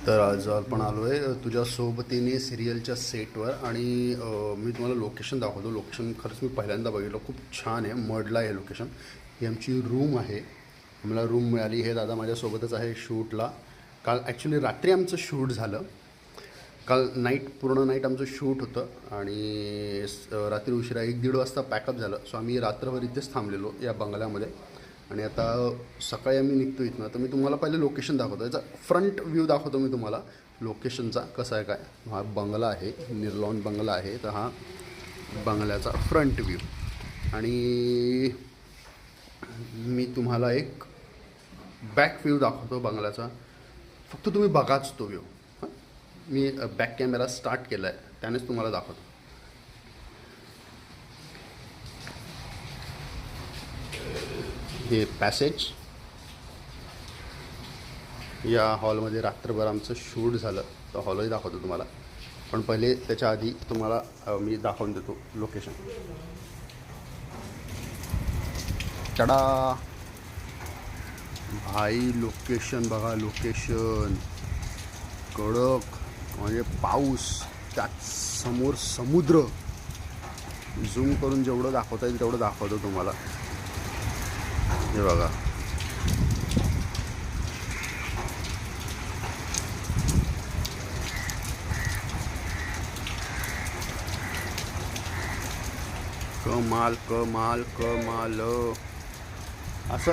तर आज आपण आलो आहे तुझ्या सोबतीने सिरियलच्या सेटवर आणि मी तुम्हाला लोकेशन दाखवतो. लोकेशन खरंच मी पहिल्यांदा बघितलं, खूप छान आहे, मडला आहे लोकेशन. ही आमची रूम आहे, आम्हाला रूम मिळाली. हे दादा माझ्यासोबतच आहे शूटला. काल ॲक्च्युली रात्री आमचं शूट झालं. काल पूर्ण नाईट आमचं शूट होतं आणि रात्री उशिरा 1-1:30 वाजता पॅकअप झालं. सो आम्ही रात्रभर इथेच थांबलेलो या बंगल्यामध्ये आणि आता सकाळी आम्ही निघतो इथनं. तर मी तुम्हाला पहिले लोकेशन दाखवतो, याचा फ्रंट व्ह्यू दाखवतो मी तुम्हाला लोकेशनचा कसं आहे काय. हा बंगला आहे, निर्लॉन बंगला आहे. तर हा बंगल्याचा फ्रंट व्ह्यू आणि मी तुम्हाला एक बॅक व्ह्यू दाखवतो बंगल्याचा. फक्त तुम्ही बघाच तो व्ह्यू. मी बॅक कॅमेरा स्टार्ट केला आहे, त्यानेच तुम्हाला दाखवतो. हे पॅसेज, या हॉलमध्ये रात्रभर आमचं शूट झालं, तर हॉलही दाखवतो तुम्हाला. पण पहिले त्याच्या आधी तुम्हाला मी दाखवून देतो लोकेशन. चढा भाई, लोकेशन बघा, लोकेशन कडक म्हणजे पाऊस, त्यात समोर समुद्र. झूम करून जेवढं दाखवता येईल तेवढं दाखवतो तुम्हाला. हे बघा, कमाल कमाल कमाल असं